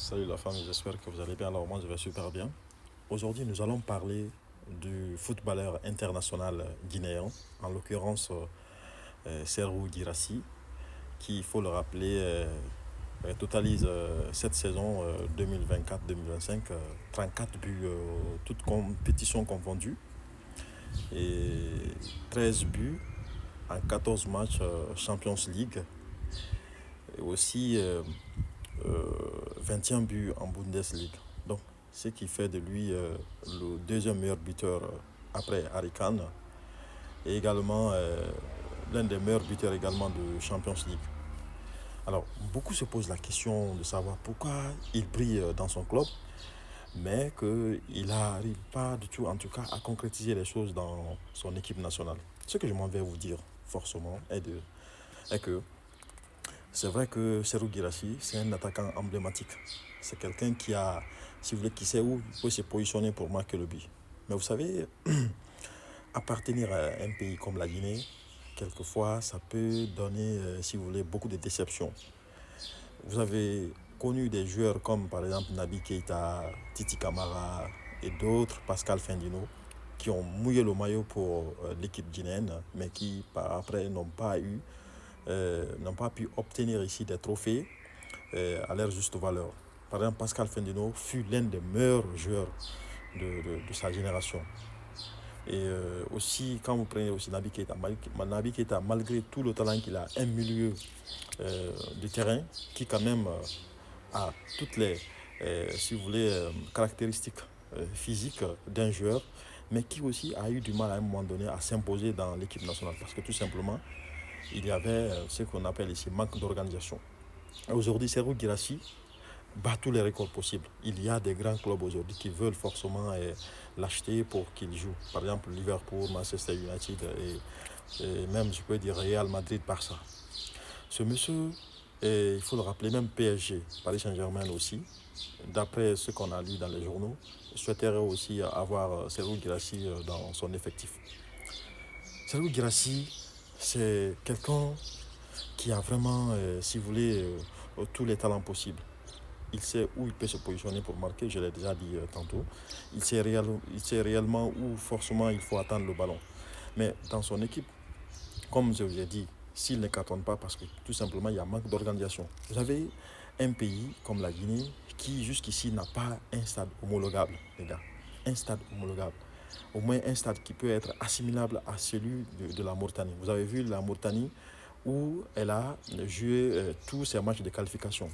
Salut la femme, j'espère que vous allez bien. Alors moi je vais super bien. Aujourd'hui nous allons parler du footballeur international guinéen, en l'occurrence Serhou Guirassy, qui il faut le rappeler totalise cette saison 2024-2025 34 buts toutes compétitions confondues et 13 buts en 14 matchs Champions League et aussi 21 buts en Bundesliga. Donc, ce qui fait de lui le deuxième meilleur buteur après Harry Kane et également l'un des meilleurs buteurs également de Champions League. Alors, beaucoup se posent la question de savoir pourquoi il brille dans son club, mais qu'il n'arrive pas du tout, en tout cas, à concrétiser les choses dans son équipe nationale. Ce que je m'en vais vous dire forcément est que c'est vrai que Serhou Guirassy, c'est un attaquant emblématique. C'est quelqu'un qui a, si vous voulez, qui sait où il peut se positionner pour marquer le but. Mais vous savez, appartenir à un pays comme la Guinée, quelquefois, ça peut donner, si vous voulez, beaucoup de déceptions. Vous avez connu des joueurs comme, par exemple, Naby Keita, Titi Camara et d'autres, Pascal Fendino, qui ont mouillé le maillot pour l'équipe guinéenne, mais qui, par après, n'ont pas pu obtenir ici des trophées à leur juste valeur. Par exemple, Pascal Fendino fut l'un des meilleurs joueurs de sa génération. Et aussi, quand vous prenez aussi Naby Keita, malgré tout le talent qu'il a, un milieu de terrain qui quand même a toutes les, si vous voulez, caractéristiques physiques d'un joueur, mais qui aussi a eu du mal à un moment donné à s'imposer dans l'équipe nationale. Parce que tout simplement, il y avait ce qu'on appelle ici manque d'organisation. Aujourd'hui, Serhou Guirassy bat tous les records possibles. Il y a des grands clubs aujourd'hui qui veulent forcément l'acheter pour qu'il joue. Par exemple, Liverpool, Manchester United et même, je peux dire, Real Madrid, Barça. Ce monsieur, il faut le rappeler, même PSG, Paris Saint-Germain aussi, d'après ce qu'on a lu dans les journaux, souhaiterait aussi avoir Serhou Guirassy dans son effectif. Serhou Guirassy, c'est quelqu'un qui a vraiment, si vous voulez, tous les talents possibles. Il sait où il peut se positionner pour marquer, je l'ai déjà dit tantôt. Il sait réellement où forcément il faut attendre le ballon. Mais dans son équipe, comme je vous ai dit, s'il ne cartonne pas parce que tout simplement il y a manque d'organisation. Vous avez un pays comme la Guinée qui jusqu'ici n'a pas un stade homologable, les gars. Un stade homologable. Au moins un stade qui peut être assimilable à celui de la Mauritanie. Vous avez vu la Mauritanie où elle a joué tous ses matchs de qualification.